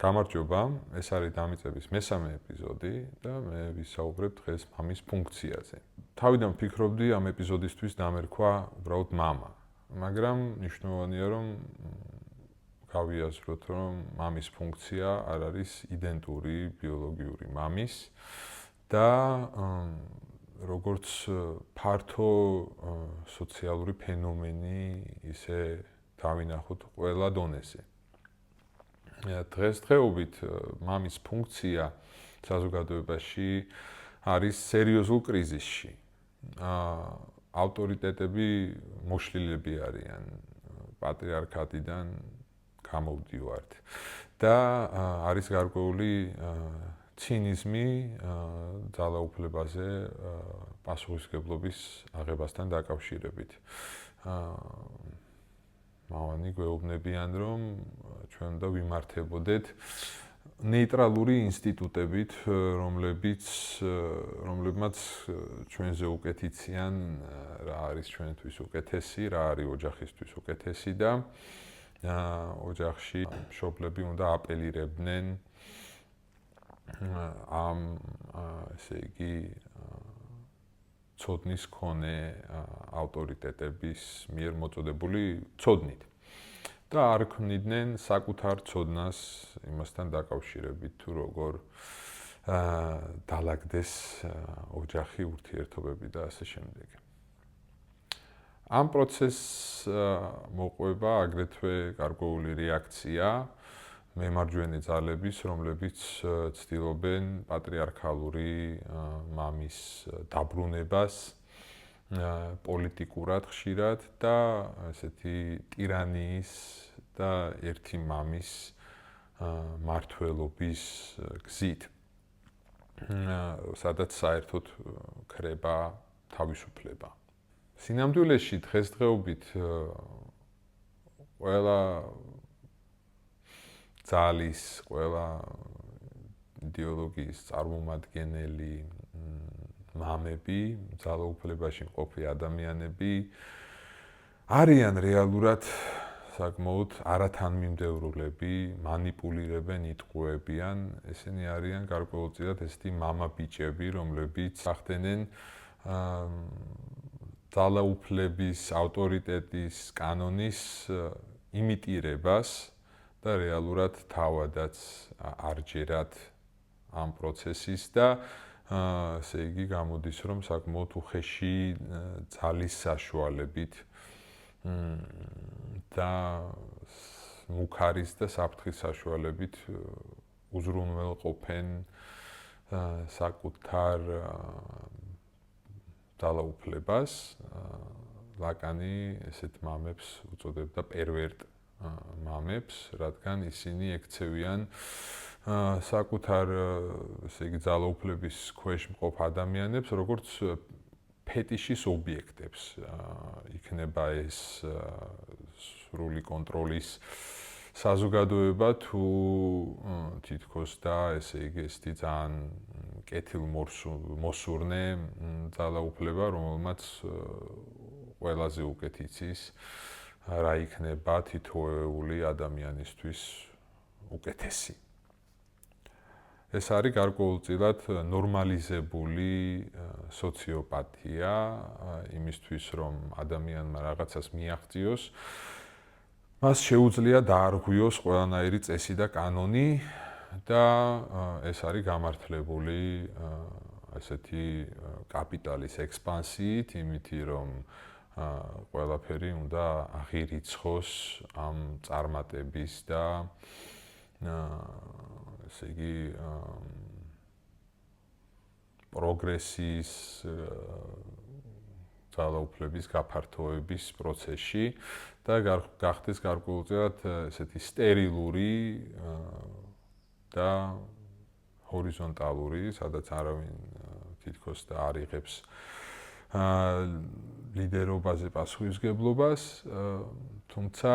გამარჯობა, ეს არის დამიწების მესამე ეპიზოდი და მე ვისაუბრებ დღეს მამის ფუნქციაზე. თავიდან ვფიქრობდი ამ ეპიზოდისთვის დამერქვა უბრალოდ მამა, მაგრამ მნიშვნელოვანია რომ გავიაზროთ, რომ მამის ფუნქცია არ არის იდენტური ბიოლოგიური მამის და როგორც ფართო სოციალური ფენომენი ისე დავინახოთ ყველა დონეზე. დღესდღეობით მამის ფუნქცია საზოგადოებაში არის სერიოზულ კრიზისში. ავტორიტეტები მოშლილები არიან პატრიარქატიდან გამოვდივართ და არის გარკვეული ცინიზმი ძალაუფლებაზე პასუხისმგებლობის აღებასთან დაკავშირებით. მამანი გვეუბნებიან, რომ ჩვენ უნდა ვიმართებოდეთ ნეიტრალური ინსტიტუტებით, რომლებმაც ჩვენზე უკეთიციან, რა არის ჩვენთვის უკეთესი, რა არის ოჯახისთვის უკეთესი და ოჯახში მშობლები უნდა აპელირებდნენ ამ ესე იგი ცოდნის მქონე ავტორიტეტების მიერ მოწოდებული ცოდნით და არ ქმნიდნენ საკუთარ ცოდნას იმასთან დაკავშირებით თუ როგორ დაალაგდეს ოჯახი, ურთიერთობები და ასე შემდეგ. ამ პროცესს მოყვება აგრეთვე გარკვეული რეაქცია მემარჯვენე ძალების, რომლებიც ცდილობენ პატრიარქალური მამის დაბრუნებას პოლიტიკურად ხშირად და ესეთი ტირანიის და ერთი მამის მართველობის გზით, სადაც საერთოდ ქრება თავისუფლება. სინამდვილეში დღესდღეობით ყველა ძალის, ყველა იდეოლოგიის წარმომადგენელი მამები, ძალაუფლებაში მყოფი ადამიანები არიან რეალურად საკმაოდ არათანმიმდევრულები, მანიპულირებენ, იტყუებიან, ესენი არიან გარკვეულწილად ესეთი მამა ბიჭები, რომლებიც ახდენენ ძალაუფლების, ავტორიტეტის, კანონის იმიტირებას და რეალურად თავადაც არჯერად ამ პროცესის და ესე იგი გამოდის რომ საკმაოდ უხეში ძალის საშუალებით და მუქარის და საფრთხის საშუალებით უზრუნველყოფენ საკუთარ ძალაუფლებას. ლაკანი ესეთ მამებს უწოდებდა პერვერტ მამებს, რადგან ისინი ექცევიან საკუთარ ესე იგი ძალაუფლების ქვეშ მყოფ ადამიანებს, როგორც ფეტიშის ობიექტებს. იქნება ეს სრული კონტროლის საზოგადოება თუ თითქოს და ესე იგი ესეთი ძალიან კეთილმოსურნე ძალაუფლება, რომელმაც ყველაზე უკეთ იცის რა იქნება თითოეული ადამიანისთვის უკეთესი. ეს არის გარკვეულწილად ნორმალიზებული სოციოპათია იმისთვის, რომ ადამიანმა რაღაცას მიაღწიოს, მას შეუძლია დაარღვიოს ყველანაირი წესი და კანონი და ეს არის გამართლებული ესეთი კაპიტალის ექსპანსიით, იმითი რომ ყველაფერი უნდა აღირიცხოს ამ წარმატების და ესე იგი პროგრესის ძალაუფლების გაფართოების პროცესში და გახდეს გარკვეულწილად ესეთი სტერილური და ჰორიზონტალური, სადაც არავინ თითქოს და არ იღებს ლიდერობაზე პასუხისმგებლობას, თუმცა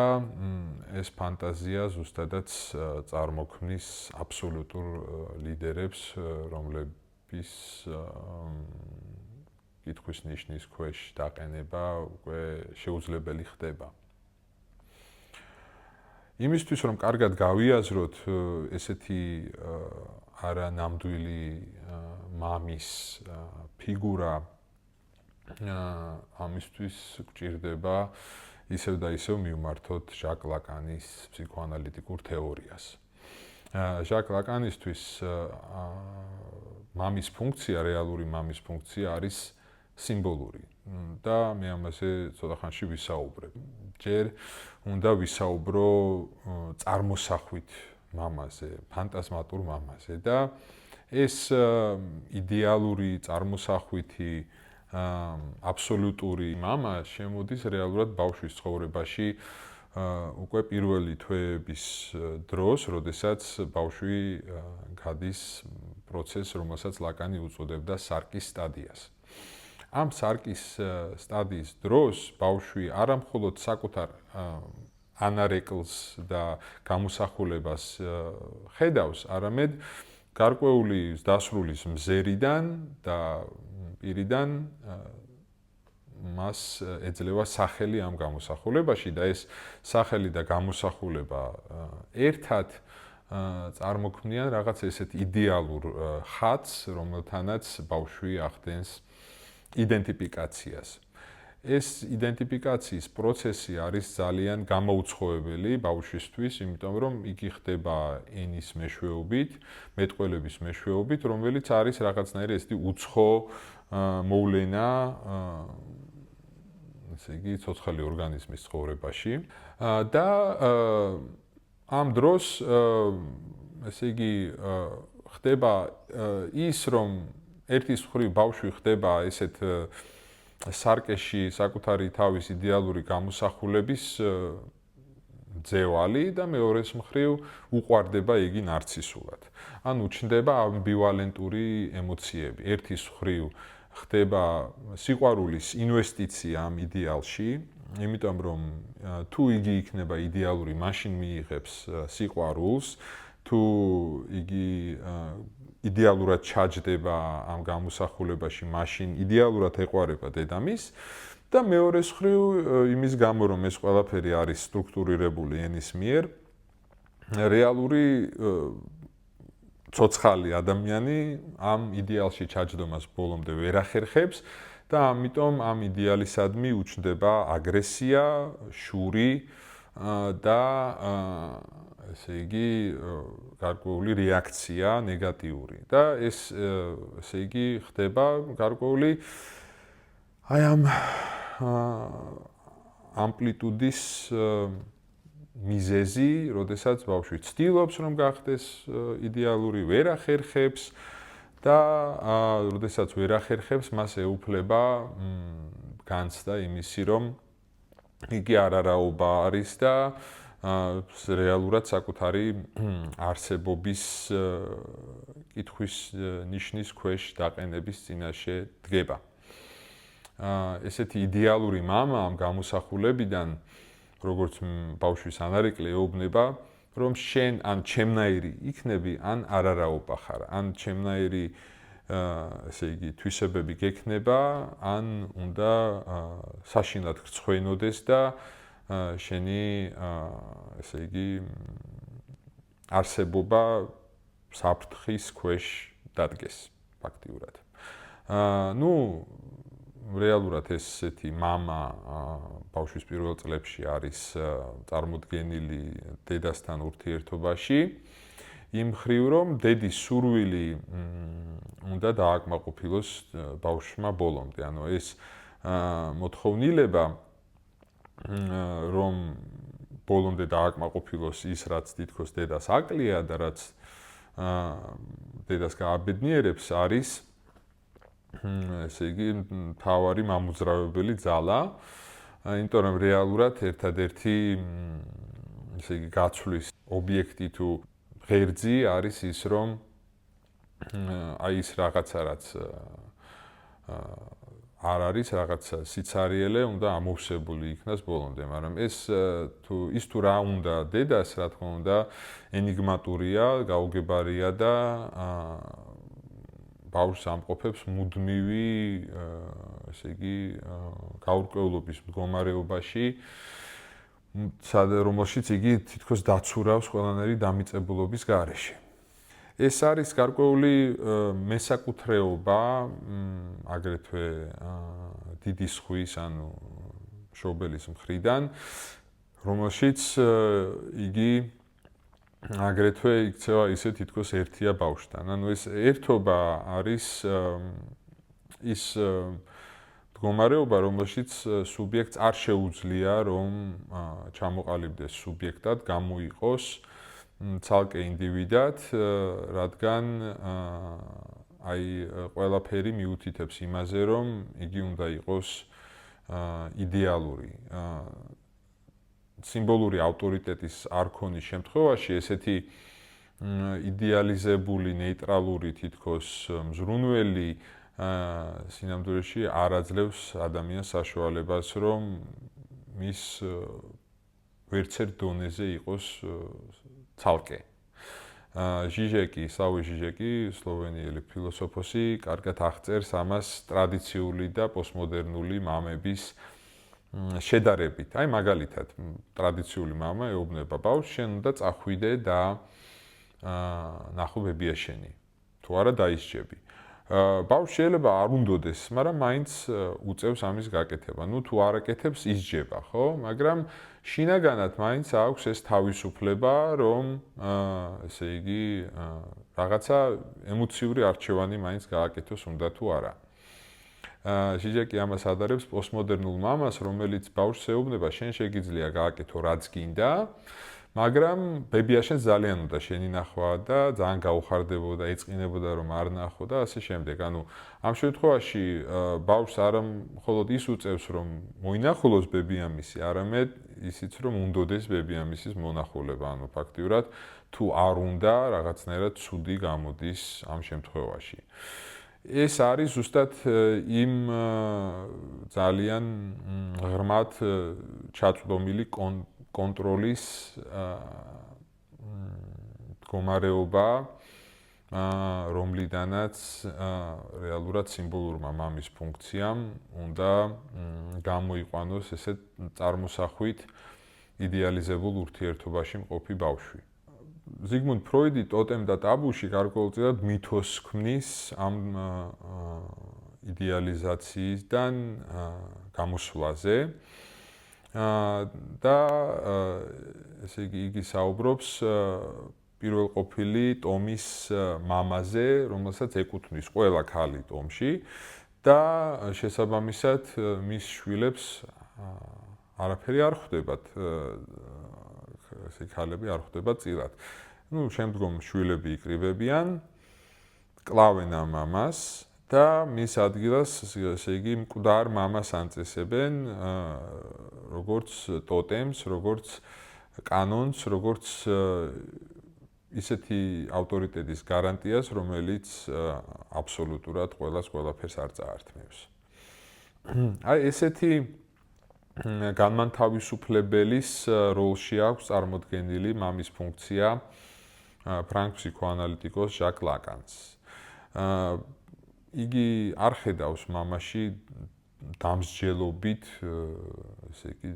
ეს ფანტაზია ზუსტადაც წარმოქმნის აბსოლუტურ ლიდერებს, რომლების კითხვის ნიშნის ქვეშ დაყენება უკვე შეუძლებელი ხდება. იმისთვის რომ კარგად გავიაზროთ ესეთი არანამდვილი მამის ფიგურა ამისთვის გვჭირდება ისევ და ისევ მივმართოთ ჟაკ ლაკანის ფსიქოანალიტიკურ თეორიას. ჟაკ ლაკანისთვის მამის ფუნქცია, რეალური მამის ფუნქცია არის სიმბოლური და მე ამაზე ცოტა ხანში ვისაუბრებ. ჯერ უნდა ვისაუბრო წარმოსახვით მამაზე, ფანტაზმატურ მამაზე და ეს იდეალური წარმოსახვითი აბსოლუტური მამა შემოდის რეალურად ბავშვის ცხოვრებაში უკვე პირველი თვეების დროს, როდესაც ბავშვი გადის პროცესს, რომელსაც ლაკანი უწოდებდა სარკის სტადიას. ამ სარკის სტადიის დროს ბავშვი არა მხოლოდ საკუთარ ანარეკლს და გამოსახულებას ხედავს, არამედ გარკვეული დასრულის მზერიდან და პირიდან მას ეძლევა სახელი ამ გამოსახულებაში და ეს სახელი და გამოსახულება ერთად წარმოქმნიან რაღაც ესეთ იდეალურ ხატს, რომელთანაც ბავშვი ახდენს იდენტიფიკაციას. ეს იდენტიფიკაციის პროცესი არის ძალიან გამოუცხოებელი ბავშვისთვის, იმიტომ რომ იგი ხდება ენის მეშვეობით, მეტყველების მეშვეობით, რომელიც არის რაღაცნაირი ესეთი უცხო მოვლენა, ესე იგი, ცოცხალი ორგანიზმის ცხოვრებაში და ამ დროს ესე იგი ხდება ის, რომ ერთის მხრივ ბავშვი ხდება ესეთ სარკეში საკუთარი თავის იდეალური გამოსახულების ძევალი და მეორეს მხრივ უყვარდება იგი ნარცისულად. ანუ ჩნდება ამბივალენტური ემოციები. ერთის მხრივ ხდება სიყვარულის ინვესტიცია ამ იდეალში, იმიტომ რომ თუ იგი იქნება იდეალური, მაშინ მიიღებს სიყვარულს, თუ იგი იდეალურად ჩაჯდება ამ გამოსახულებაში, მაშინ იდეალურად ეყვარება დედამისს და მეორეს მხრივ იმის გამო, რომ ეს ყველაფერი არის სტრუქტურირებული ენის მიერ, რეალური ცოცხალი ადამიანი ამ იდეალში ჩაჯდომას ბოლომდე ვერ ახერხებს და ამიტომ ამ იდეალისადმი უჩნდება აგრესია, შური და ესე იგი გარკვეული რეაქცია ნეგატიური და ეს ესე იგი ხდება გარკვეული აი ამ ამპლიტუდის მიზეზი, როდესაც ბავშვი ცდილობს რომ გახდეს იდეალური, ვერ ახერხებს და როდესაც ვერ ახერხებს, მას ეუფლება განცდა იმისი, რომ იგი არარაობა არის და რეალურად საკუთარი არსებობის კითხვის ნიშნის ქვეშ დაყენების წინაშე დგება. ესეთი იდეალური მამა ამ გამოსახულებიდან, როგორც ბავშვის ანარეკლი ეუბნება, რომ შენ ან ჩემნაირი იქნები, ან არარაობა ხარ, ან ჩემნაირი ესე იგი თვისებები გექნება, ან უნდა საშინლად გრცხვენოდეს და შენი ესე იგი არსებობა საფრთხის ქვეშ დადგეს ფაქტიურად. ნუ რეალურად ესეთი მამა ბავშვის პირველ წლებში არის წარმოდგენილი დედასთან ურთიერთობაში, იმ მხრივ რომ დედის სურვილი უნდა დააკმაყოფილოს ბავშვმა ბოლომდე. ანუ ეს მოთხოვნილება რომ ბოლომდე დააკმაყოფილოს ის, რაც თითქოს დედას აკლია და რაც დედას გააბედნიერებს, არის ესე იგი მთავარი მამოძრავებელი ძალა, იმიტომ რომ რეალურად ერთადერთი ესე იგი გაცვლის ობიექტი თუ ღერძი არის ის, რომ აი ის რაღაცა, რაც არ არის რაღაცა სიცარიელე, უნდა ამოვსებული იქნას ბოლომდე, მაგრამ ეს თუ რა უნდა დედას, რა თქმა უნდა, ენიგმატურია, გაუგებარია და ბავშვს ამყოფებს მუდმივი, ესე იგი, გაურკვევლობის მდგომარეობაში, რომელშიც იგი თითქოს დაცურავს ყველანაირი დამიწებულობის გარეშე. ეს არის გარკვეული მესაკუთრეობა, აგრეთვე დიდი ზღვის, ანუ მშობელის მხრიდან, რომელშიც იგი აგრეთვე იქცევა ისე თითქოს ერთია ბავშვთან. ანუ ეს ერთობა არის ის მდგომარეობა, რომელშიც სუბიექტს არ შეუძლია, რომ ჩამოყალიბდეს სუბიექტად, გამოიყოს ცალკე ინდივიდად, რადგან აი ყველაფერი მიუთითებს იმაზე, რომ იგი უნდა იყოს იდეალური. სიმბოლური ავტორიტეტის არქონის შემთხვევაში ესეთი იდეალიზებული, ნეიტრალური, თითქოს მზრუნველი სინამდვილეში არ აძლევს ადამიანს საშუალებას, რომ მის ვერცერთ დონეზე იყოს ცალკე. ჟიჟეკი, სლავoj ჟიჟეკი, სლოვენიელი ფილოსოფოსი, კარგად აღწერს ამას ტრადიციული და პოსტმოდერნული მამების შედარებით. აი მაგალითად, ტრადიციული მამა ეუბნება ბავშვს, შენ უნდა წახვიდე და ნახო ბებიაშენი. თუ არა დაისჯები. ბავშვს შეიძლება არ უნდოდეს, მაგრამ მაინც უწევს ამის გაკეთება. ნუ თუ არ აკეთებს, ისჯება, ხო? მაგრამ შინაგანად მაინც აქვს ეს თავისუფლება, რომ ესე იგი რაღაცა ემოციური არჩევანი მაინც გააკეთოს, უნდა თუ არა. ჟიჟეკი ამას ადარებს პოსტმოდერნულ მამას, რომელიც ბავშვს ეუბნება, შენ შეგიძლია გააკეთო რაც გინდა, მაგრამ ბებიაშენს ძალიან უნდა შენი ნახვა და ძალიან გაუხარდებოდა, ეწყინებოდა რომ არ ნახო და ასე შემდეგ. ანუ ამ შემთხვევაში ბავშვს არა მხოლოდ ის უწევს რომ მოინახულოს ბებიამისი, არამედ ისიც რომ უნდოდეს ბებიამისის მონახულება. ანუ ფაქტიურად თუ არ უნდა, რაღაცნაირად ცუდი გამოდის ამ შემთხვევაში. ეს არის ზუსტად იმ ძალიან ღრმად ჩაწვდომილი კონტროლის მდგომარეობა, რომლიდანაც რეალურად სიმბოლურმა მამის ფუნქციამ უნდა გამოიყვანოს ესეთ წარმოსახვით იდეალიზებულ ურთიერთობაში მყოფი ბავშვი. ზიგმუნდ ფროიდი ტოტემ და ტაბუში გარკვეულწილად მითოს ქმნის ამ იდეალიზაციისგან გამოსვლაზე და ესე იგი საუბრობს პირველყოფილი ტომის მამაზე, რომელსაც ეკუთვნის ყველა ქალი ტომში და შესაბამისად მის შვილებს არაფერი არ ხვდებათ, ესე ქალები არ ხვდებათ წილად. ნუ შემდგომ შვილები იკრიბებიან, კლავენ ამ მამას და მის ადგილას, ესე იგი, მკვდარ მამას ანწესებენ, როგორც ტოტემს, როგორც კანონს, როგორც ისეთი ავტორიტეტის გარანტიას, რომელიც აბსოლუტურად ყველაფერს არ წაართმევს. აი ესეთი განმანთავისუფლებელის როლში აქვს წარმოდგენილი მამის ფუნქცია ფრანგ ფსიქოანალიტიკოს ჟაკ ლაკანს. იგი არ ხედავს მამაში დამსჯელობით, ესე იგი,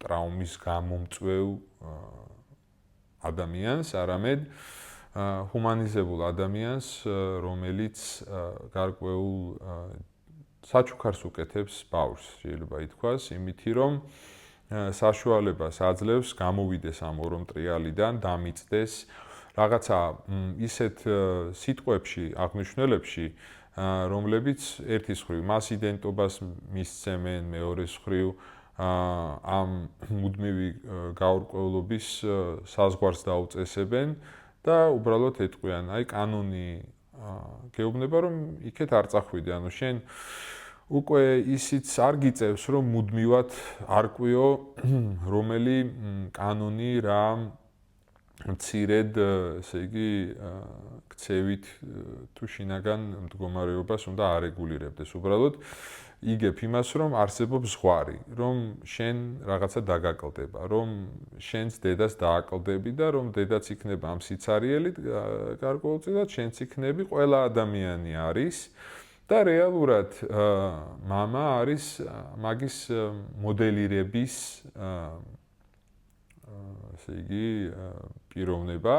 ტრაუმის გამომწვევ ადამიანს, არამედ ჰუმანიზებულ ადამიანს, რომელიც გარკვეულ საჩუქარს უკეთებს ბავშვს, შეიძლება ითქვას, იმითი რომ საშუალებას აძლევს გამოვიდეს ამ ორომტრიალიდან, დამიწდეს რაღაცა ისეთ სიტყვებში, აღნიშნულებში, რომლებიც ერთის მხრივ მას იდენტობას მისცემენ, მეორეს მხრივ ამ მუდმივი გაურკვევლობის საზღვარს დაუწესებენ და უბრალოდ ეტყვიან, აი კანონი გეუბნება რომ იქეთ არ წახვიდე, ანუ შენ უკვე ისიც არ გიწევს რომ მუდმივად არკვიო რომელი კანონი რა მცირედ, ესე იგი, ქცევით თუ შინაგან მდგომარეობას უნდა არეგულირებდეს. უბრალოდ იგებ იმას, რომ არსებობს ზღვარი, რომ შენ რაღაცა დაგაკლდება, რომ შენს დედას დააკლდები და რომ დედაც იქნება ამ სიცარიელით, გარკვეულწილად შენც იქნები, ყველა ადამიანი არის და რეალურად მამა არის მაგის მოდელირების ესე იგი პიროვნება,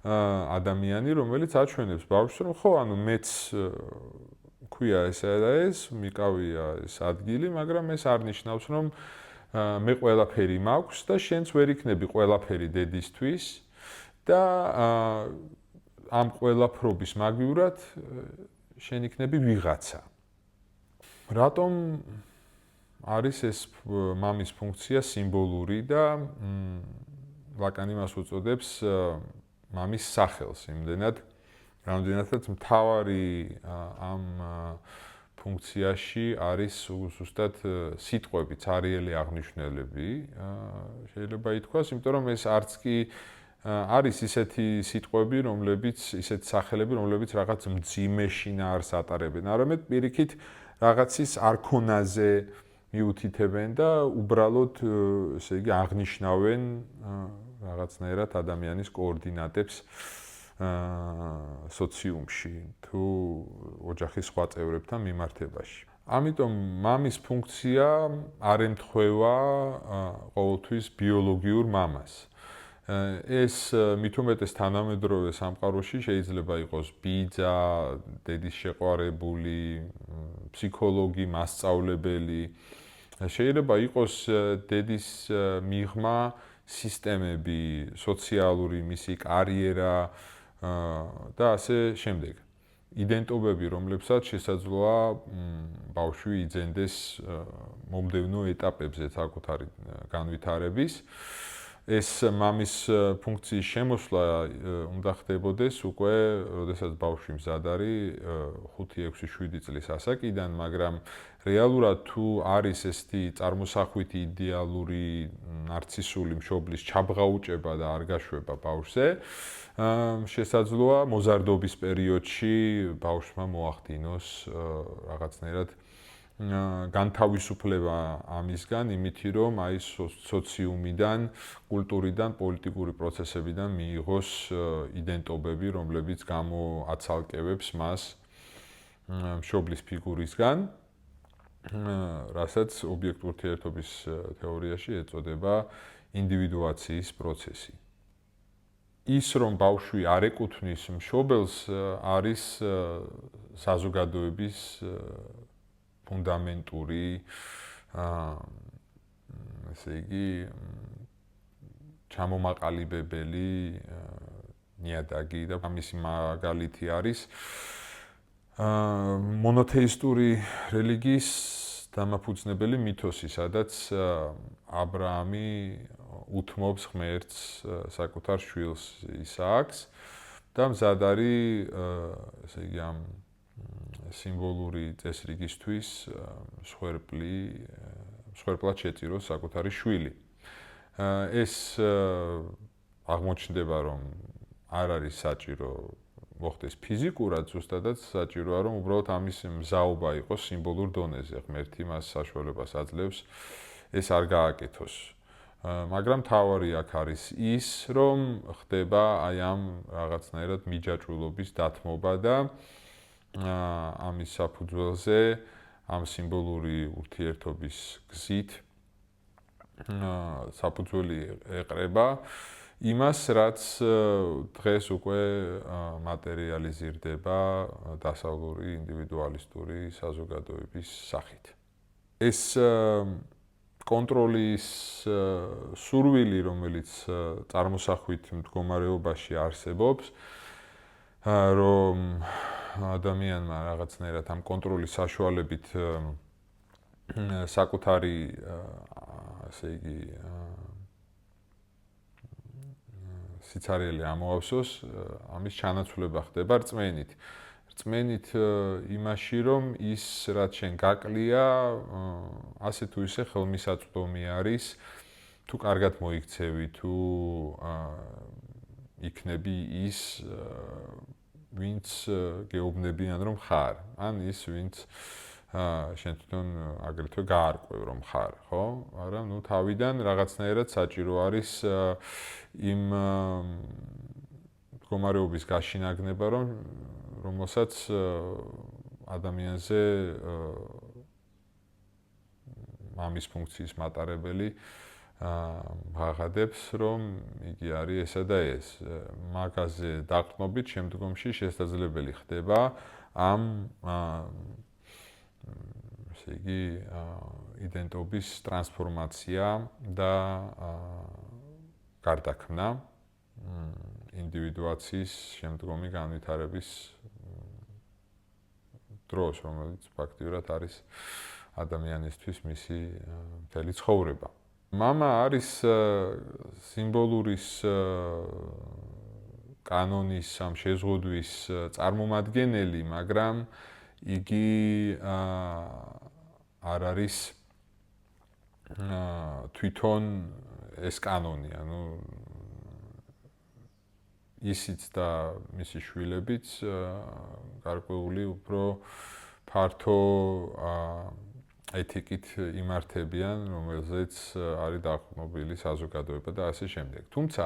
ადამიანი, რომელიც აჩვენებს ბავშვს, რომ ხო, ანუ მეც ქვია ესა და ეს, მიყავია ეს ადგილი, მაგრამ ეს არ ნიშნავს, რომ მე ყველაფერი მაქვს და შენც ვერ იქნები ყველაფერი დედისთვის და ამ ყველაფრობის მაგივრად შენ იქნები ვიღაცა. რატომ არის ეს მამის ფუნქცია სიმბოლური და ლაკანი მას უწოდებს მამის სახელს, იმდენად რამდენადაც მთავარი ამ ფუნქციაში არის ზუსტად სიტყვები, цаრიელი აღნიშნულები, შეიძლება ითქვას, იმიტომ რომ ეს არც კი არის ისეთი სიტყვები, ისეთი სახელები, რომლებიც რაღაც მძიმე შინაარს ატარებენ, არამედ პირიქით რაღაცის არქონაზე მიუთითებენ და უბრალოდ ესე იგი აღნიშნავენ რაღაცნაირად ადამიანის კოორდინატებს სოციუმში თუ ოჯახის სხვა წევრებთან მიმართებაში. ამიტომ მამის ფუნქცია არ ემთხვევა ყოველთვის ბიოლოგიურ მამას. ეს მით უმეტეს თანამედროვე სამყაროში შეიძლება იყოს ბიძა, დედის შეყვარებული, ფსიქოლოგი, მასწავლებელი. შეიძლება იყოს დედის მიღმა სისტემები, სოციალური მისი კარიერა და ასე შემდეგ. იდენტობები, რომლებსაც შესაძლოა ბავშვი იძენდეს მომდევნო ეტაპებზე საკუთარი განვითარების. ეს მამის ფუნქციის შემოსვლა უნდა ხდებოდეს უკვე, როდესაც ბავშვი მზად არის 5, 6, 7 წლის ასაკიდან, მაგრამ რეალურად თუ არის ესეთი წარმოსახვითი იდეალური ნარცისული მშობლის ჩაბღაუჭება და არ გაშვება ბავშვზე, შესაძლოა მოზარდობის პერიოდში ბავშვმა მოახდინოს რაღაცნაირად განთავისუფლება ამისგან, იმითი რომ აი სოციუმიდან, კულტურიდან, პოლიტიკური პროცესებიდან მიიღოს იდენტობები, რომლებიც გამოაცალკევებს მას მშობლის ფიგურისგან, რასაც ობიექტურ ურთიერთობის თეორიაში ეწოდება ინდივიდუაციის პროცესი. ის რომ ბავშვი არ ეკუთვნის მშობელს არის საზოგადოების ფუნდამენტური ესე იგი ჩამომაყალიბებელი ნიადაგი და ამისი მაგალითი არის მონოთეისტური რელიგიის დამაფუძნებელი მითოსი, სადაც ა ブラ ამი უთმობს ღმერთს საკუთარ შვილს ისააკს და მზად არის ესე იგი ამ სიმბოლური წესრიგისთვის მსხვერპლად შეწიროს საკუთარი შვილი. ეს აღმოჩნდება, რომ არ არის საჭირო მოხდეს ფიზიკურად, ზუსტადაც საჭიროა, რომ უბრალოდ ამის მზაობა იყოს სიმბოლურ დონეზე. ღმერთი მას საშუალებას აძლევს ეს არ გააკეთოს. მაგრამ თავარი აქ არის ის, რომ ხდება აი ამ რაღაცნაირად მიჯაჭვულობის დათმობა და ამის საფუძველზე ამ სიმბოლური ურთიერთობის გზით საფუძველი ეყრება იმას, რაც დღეს უკვე მატერიალიზირდება დასავლური ინდივიდუალისტური საზოგადოების სახით. ეს კონტროლის სურვილი, რომელიც წარმოსახვით მდგომარეობაში არსებობს, რომ ადამიანმა რაღაცნაირად ამ კონტროლის საშუალებით საკუთარი ასე იგი სიცარიელი ამოავსოს, ამის ჩანაცვლება ხდება რწმენით. რწმენით იმაში, რომ ის რაც შენ გაკლია, ასე თუ ისე ხელმისაწვდომი არის, თუ კარგად მოიქცევი, თუ იქნები ის, ვინც გეუბნებიან რომ ხარ, ან ის, ვინც შენ თვითონ აგრეთვე გაარკვევ რომ ხარ, ხო? მაგრამ ნუ თავიდან რაღაცნაირად საჭირო არის იმ მდგომარეობის გაშინაგნება, რომელსაც ადამიანზე მამის ფუნქციის მატარებელი ვაღადებს, რომ იგი არის ესა და ეს. მაგაზე დაყრდნობით შემდგომში შესაძლებელი ხდება ამ ესე იგი იდენტობის ტრანსფორმაცია და გარდაქმნა ინდივიდუაციის შემდგომი განვითარების დროს, რომელიც ფაქტიურად არის ადამიანისთვის მისი მთელი ცხოვრება. მამა არის სიმბოლურის კანონის ამ შეზღუდვის წარმომადგენელი, მაგრამ იგი არ არის თვითონ ეს კანონი, ანუ ისიც და მისი შვილებიც გარკვეული უფრო ფართო ეთიკით იმართებიან, რომელზეც არის დაყრდნობილი საზოგადოება და ასე შემდეგ. თუმცა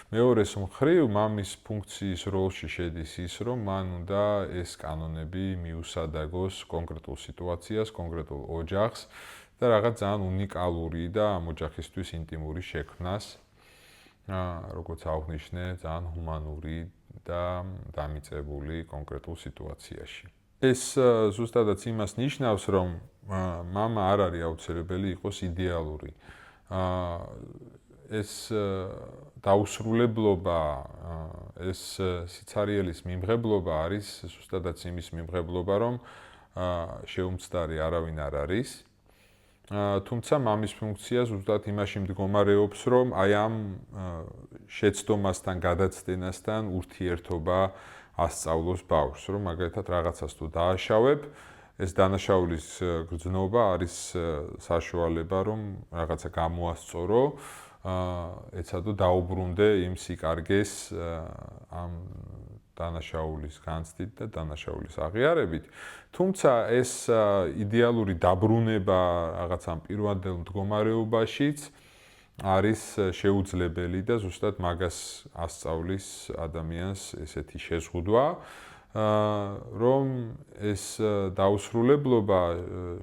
მეორეს მხრივ მამის ფუნქციის როლში შედის ის, რომ მან უნდა ეს კანონები მიუსადაგოს კონკრეტულ სიტუაციას, კონკრეტულ ოჯახს და რაღაც ძალიან უნიკალური და ამ ოჯახისთვის ინტიმური შექმნას, როგორც აღნიშნე, ძალიან ჰუმანური და დამიწებული კონკრეტულ სიტუაციაში. ეს ზუსტადაც იმას ნიშნავს, რომ მამა არ არის აუცილებელი იყოს იდეალური. ეს დაუსრულებლობა, ეს სიცარიელის მიმღებლობა არის ზუსტადაც იმის მიმღებლობა, რომ შეუმცდარი არავინ არ არის. თუმცა მამის ფუნქცია ზუსტად იმაში მდგომარეობს, რომ აი ამ შეცდომასთან, გადაცდენასთან ურთიერთობა ასწავლოს ბავშვს, რომ მაგალითად რაღაცას თუ დააშავებ, ეს დანაშაულის გრძნობა არის საშუალება, რომ რაღაცა გამოასწორო, ეცადო დაუბრუნდე იმ სიკარგეს ამ დანაშაულის განცდით და დანაშაულის აღიარებით. თუმცა ეს იდეალური დაბრუნება რაღაც ამ პირვანდელ მდგომარეობაშიც არის შეუძლებელი და ზუსტად მაგას ასწავლის ადამიანს ესეთი შეზღუდვა, რომ ეს დაუსრულებლობა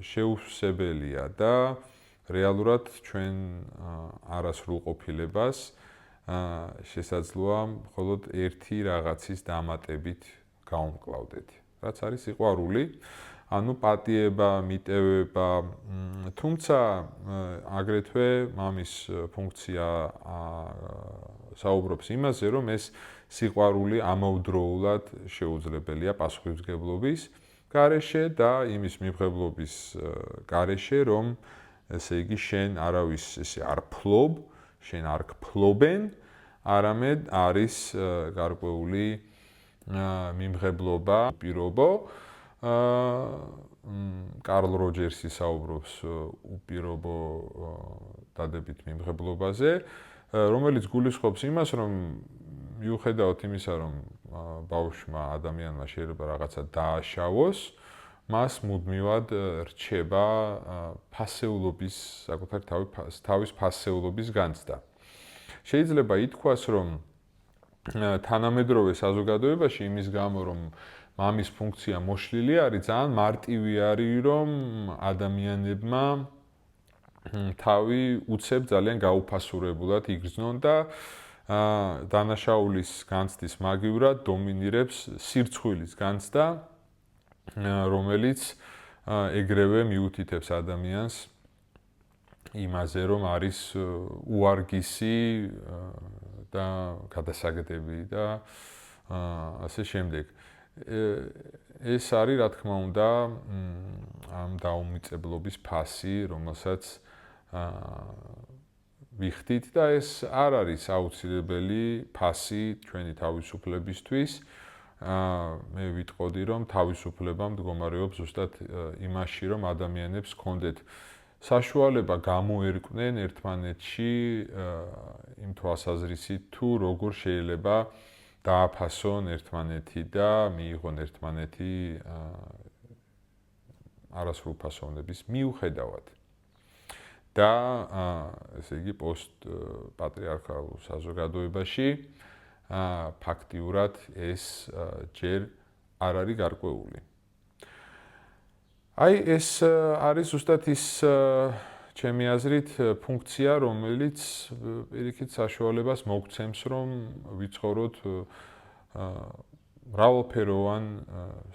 შეუსებელია და რეალურად ჩვენ არასრულყოფილებას შესაძლოა მხოლოდ ერთი რაღაცის დამატებით გავუმკლავდეთ, რაც არის სიყვარული, ანუ პატიება, მიტევება, თუმცა აგრეთვე მამის ფუნქცია საუბრობს იმაზე, რომ ეს სიყვარული ამავდროულად შეუძლებელია პასუხისმგებლობის გარეშე და იმის მიღებლობის გარეშე, რომ ესე იგი შენ არავის ესე არ ფლობ, შენ არ გფლობენ, არამედ არის გარკვეული მიმღებლობა, პირობო. კარლ როჯერსი საუბრობს უპირობო დადებით მიმღებლობაზე, რომელიც გულისხმობს იმას, რომ მიუხედავად იმისა, რომ ბავშვმა ადამიანმა შეიძლება რაღაცა დააშავოს, მას მუდმივად რჩება ფასეულობის, საკუთარი თავის ფასეულობის განცდა. შეიძლება ითქვას, რომ თანამედროვე საზოგადოებაში იმის გამო, რომ მამის ფუნქცია მოშლილი არის, ძალიან მარტივი არის, რომ ადამიანებმა თავი უცებ ძალიან გაუფასურებულად იგრძნონ და დანაშაულის განცდის მაგივრად დომინირებს სირცხვილის განცდა, რომელიც ეგრევე მიუთითებს ადამიანს იმაზე, რომ არის უარგისი და გადასაგდები და ასე შემდეგ. ეს არის, რა თქმა უნდა, ამ დაუმიწებლობის ფასი, რომელსაც ვიხდით და ეს არ არის აუცილებელი ფასი ჩვენი თავისუფლებისთვის. მე ვიტყოდი, რომ თავისუფლება მდგომარეობს ზუსტად იმაში, რომ ადამიანებს ჰქონდეთ საშუალება გამოერკვნენ ერთმანეთში იმ თვალსაზრისით, თუ როგორ შეიძლება დააფასონ ერთმანეთი და მიიღონ ერთმანეთი არასრულ ფასოვნების მიუხედავად. და ესე იგი პოსტ-პატრიარქალურ საზოგადოებაში ფაქტიურად ეს ჯერ არ არის გარკვეული. აი ეს არის ზუსტად ის ჩემი აზრით ფუნქცია, რომელიც პირიქით საშუალებას მოგცემს, რომ ვიცხოვროთ მრავალფეროვან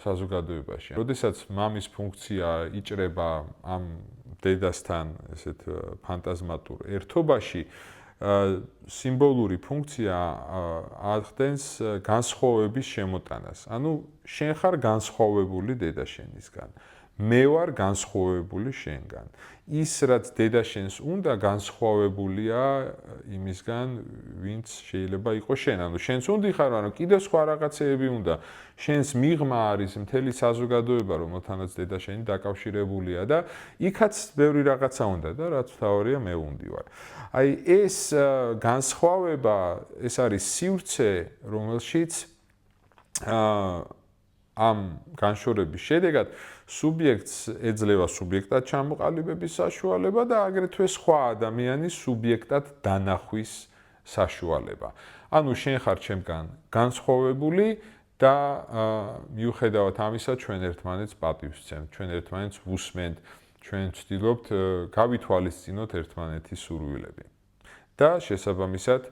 საზოგადოებაში. როდესაც მამის ფუნქცია იჭრება ამ დედასთან, ესეთ ფანტაზმატურ ერთობაში, სიმბოლური ფუნქცია ახდენს განსხვავების შემოტანას. ანუ შენ ხარ განსხვავებული დედა შენისგან. მე ვარ განსხვავებული შენგან. ის რაც დედა შენს უნდა განსხვავებულია იმისგან, ვინც შეიძლება იყოს შენ. ანუ შენს უნდა ხარ, ანუ კიდევ სხვა რაღაცეები უნდა. შენს მიღმა არის მთელი საზოგადოება, რომელთანაც დედა შენი დაკავშირებულია და იქაც ბევრი რაღაცა უნდა და რაც თავარია მე უნდა ვარ. აი ეს განსხვავება, ეს არის სივრცე, რომელშიც ამ განშორების შედეგად სუბიექტს ეძლევა სუბიექტად ჩამოყალიბების საშუალება და აგრეთვე სხვა ადამიანის სუბიექტად დანახვის საშუალება. ანუ შენ ხარ ჩემგან განსხვავებული და მიუხედავად ამისა ჩვენ ერთმანეთს პატივს ვცემთ, ჩვენ ერთმანეთს ვუსმენთ, ჩვენ ვცდილობთ გავითვალისწინოთ ერთმანეთის სურვილები. და შესაბამისად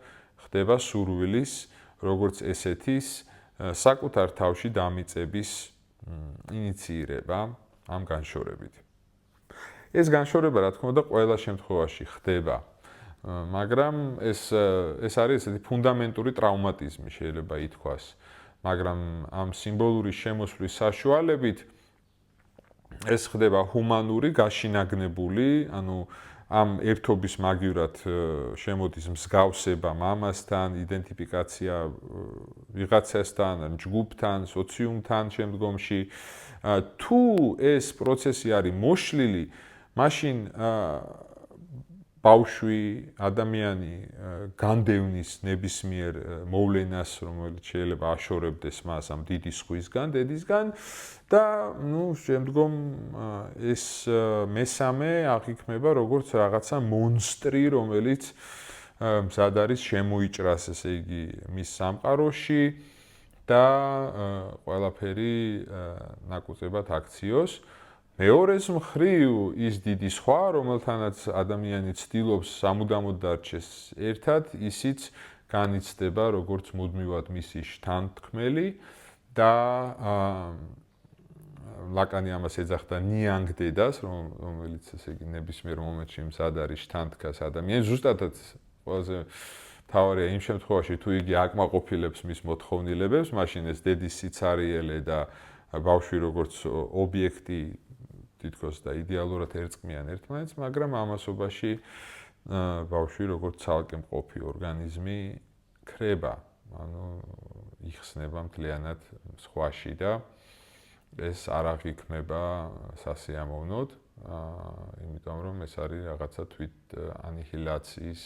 ხდება სურვილის როგორც ესეთის საკუთარ თავში დამიწების ინიციირება ამ განშორებით. ეს განშორება, რა თქმა უნდა, ყველა შემთხვევაში ხდება, მაგრამ ეს არის ესეთი ფუნდამენტური ტრაუმატიზმი, შეიძლება ითქვას, მაგრამ ამ სიმბოლური შემოსვლის საშუალებით ეს ხდება ჰუმანური, გაშინაგნებული, ანუ ამ ერთობის მაგივრად შემოდის მსგავსება მამასთან, იდენტიფიკაცია ვიღაცასთან, ჯგუფთან, სოციუმთან შემდგომში. თუ ეს პროცესი არის მოშლილი, მაშინ ბავშვი, ადამიანი განდევნის ნებისმიერ მოვლენას, რომელიც შეიძლება აშორებდეს მას ამ დიდი სხვისგან, დედისგან და შემდგომ ეს მესამე აღიქმება როგორც რაღაცა მონსტრი, რომელიც მზად არის შემოიჭრას, ესე იგი, მის სამყაროში და ყველაფერი ნაკუწებად აქციოს. მეორეს მხრივ ის დიდი სხვა, რომელთანაც ადამიანი ცდილობს სამუდამოდ დარჩეს ერთად, ისიც განიცდება როგორც მუდმივად მისი შთანთქმელი და ლაკანი ამას ეძახდა ნიანგ დედას, რომელიც ესე იგი ნებისმიერ მომენტში მზად არის შთანთქას ადამიანს. ზუსტადაც ყველაზე მთავარია იმ შემთხვევაში, თუ იგი აკმაყოფილებს მის მოთხოვნილებებს, მაშინ ეს დედის სიცარიელე და ბავშვი როგორც ობიექტი თითქოს და იდეალურად ერწყმიან ერთმანეთს, მაგრამ ამასობაში ბავშვი როგორც ცალკე მყოფი ორგანიზმი ქრება, ანუ იხსნება მთლიანად სხვაში და ეს არ აღიქმება სასიამოვნოდ, იმიტომ რომ ეს არის რაღაცა თვით ანიჰილაციის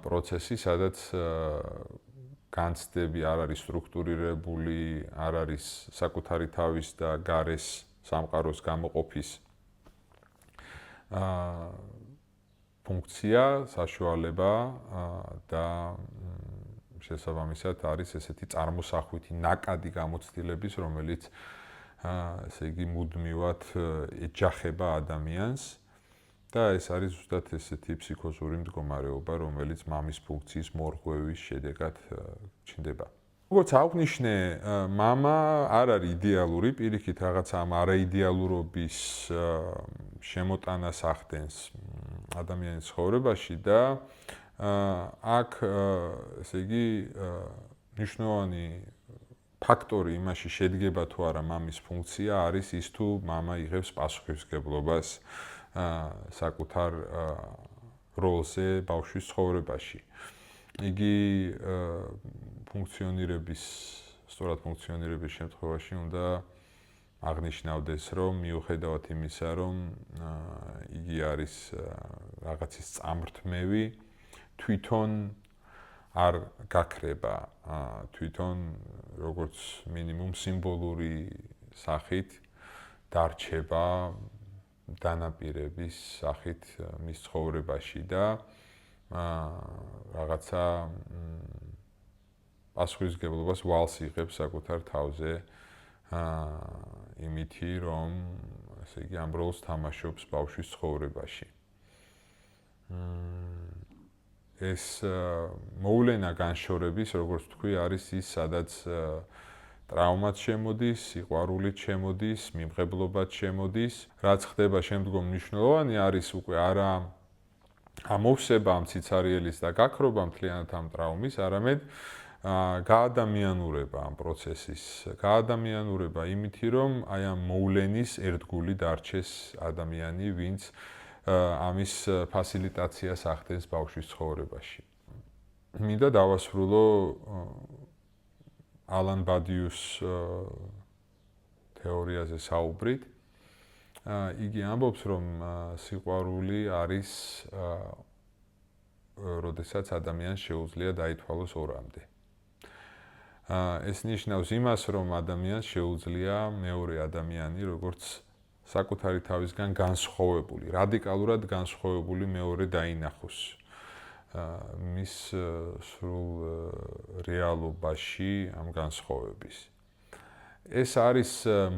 პროცესი, სადაც განცდები არ არის სტრუქტურირებული, არ არის საკუთარი თავის და გარეს სამყაროს გამოყოფის ფუნქცია, საშუალება და შესაბამისად არის ესეთი წარმოსახვითი ნაკადი გამოცდილების, რომელიც ესე იგი მუდმივად ეჯახება ადამიანს და ეს არის ზუსტად ესეთი ფსიქოზური მდგომარეობა, რომელიც მამის ფუნქციის მორღვევის შედეგად ჩნდება. როგორც აღვნიშნე, მამა არ არის იდეალური, პირიქით რაღაც ამ არაიდეალურობის შემოტანას ახდენს ადამიანის ცხოვრებაში და აქ ესე იგი მნიშვნელოვანი ფაქტორი იმაში შედგება თუ არა მამის ფუნქცია არის ის თუ მამა იღებს პასუხისმგებლობას საკუთარ როლზე ბავშვის ცხოვრებაში. იგი სწორად ფუნქციონირების შემთხვევაში უნდა აღნიშნავდეს, რომ მიუხედავად იმისა, რომ იგი არის რაღაცის წამრთმევი, თვითონ არ გაქრება, თვითონ როგორც მინიმუმ სიმბოლური სახით დარჩება დანაპირების სახით მის ცხოვრებაში და რაღაცა პასუხისმგებლობას ვალს იღებს საკუთარ თავზე იმითი, რომ ესე იგი ამ როლს თამაშობს ბავშვის ცხოვრებაში. ეს მოვლენა განშორების, როგორც თქვი, არის ის, სადაც ტრავმაც შემოდის, სიყვარულიც შემოდის, მიმღებლობაც შემოდის. რაც ხდება შემდგომ მნიშვნელოვანი არის უკვე არა ამოვსება ამ ციცარიელის და გაქრობა მთლიანად ამ ტრავმის, არამედ გაადამიანურება ამ პროცესის, გაადამიანურება იმითი, რომ აი ამ მოვლენის ერთგული დარჩეს ადამიანი, ვინც ამის ფასილიტაციას ახდენს ბავშვის ცხოვრებაში. მინდა დავასრულო ალან ბადიუს თეორიაზე საუბრით. იგი ამბობს, რომ სიყვარული არის, როდესაც ადამიანს შეუძლია დაითვალოს ორამდე. ეს ნიშნავს იმას, რომ ადამიანს შეუძლია მეორე ადამიანი, როგორც საკუთარი თავისგან განსხვავებული, რადიკალურად განსხვავებული მეორე დაინახოს მის სრულ რეალობაში ამ განსხვავების. ეს არის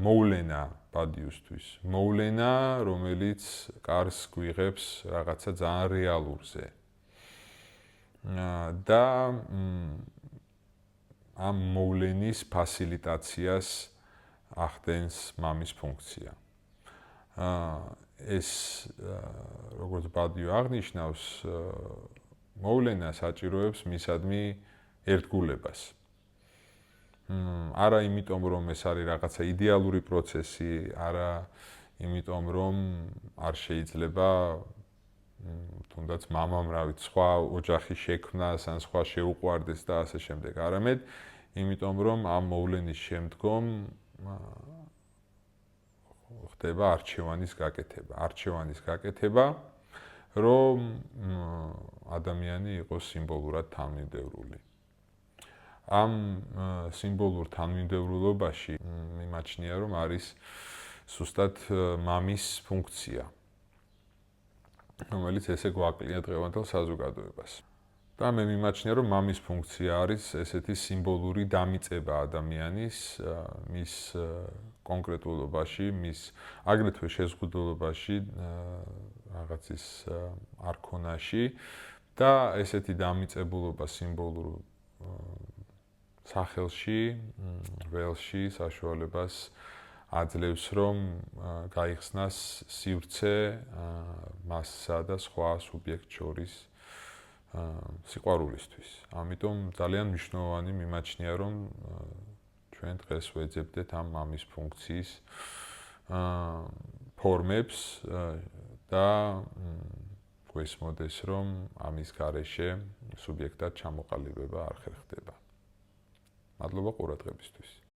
მოვლენა ბადიუსთვის, მოვლენა, რომელიც კარს გვიღებს რაღაცა ძალიან რეალურზე. და ამ მოვლენის ფასილიტაციას ახდენს მამის ფუნქცია. ეს როგორც ბადიუ აღნიშნავს, მოვლენა საჭიროებს მისადმი ერთგულებას. არა იმიტომ, რომ ეს არის რაღაცა იდეალური პროცესი, არა იმიტომ, რომ არ შეიძლება თუნდაც მამამ რავით სხვა ოჯახი შექმნას, ან სხვა შეუყვარდეს და ასე შემდეგ. არამედ იმიტომ, რომ ამ მოვლენის შემდგომ ხდება არჩევანის გაკეთება, რომ ადამიანი იყოს სიმბოლურად თანმიმდევრული. ამ სიმბოლურ თანმიმდევრულობაში მიმაჩნია, რომ არის სუსტად მამის ფუნქცია, რომელიც ესე გვაკლია დღევანდელ საზოგადოებას. და მე მიმაჩნია, რომ მამის ფუნქცია არის ესეთი სიმბოლური დამიწება ადამიანის, მის კონკრეტულობაში, მის აგრეთვე შეზღუდულობაში, რაღაცის არქონაში და ესეთი დამიწებულობა სიმბოლურ სახელში, ველში საშუალებას აძლევს, რომ გაიხსნას სივრცე მასსა და სხვა სუბიექტ შორის სიყვარულისთვის. ამიტომ ძალიან მნიშვნელოვანი მიმაჩნია, რომ ჩვენ დღეს ვეძებდეთ ამ მამის ფუნქციის ფორმებს და გვესმოდეს, რომ ამის გარეშე სუბიექტად ჩამოყალიბება არ ხერხდება. მადლობა ყურადღებისთვის.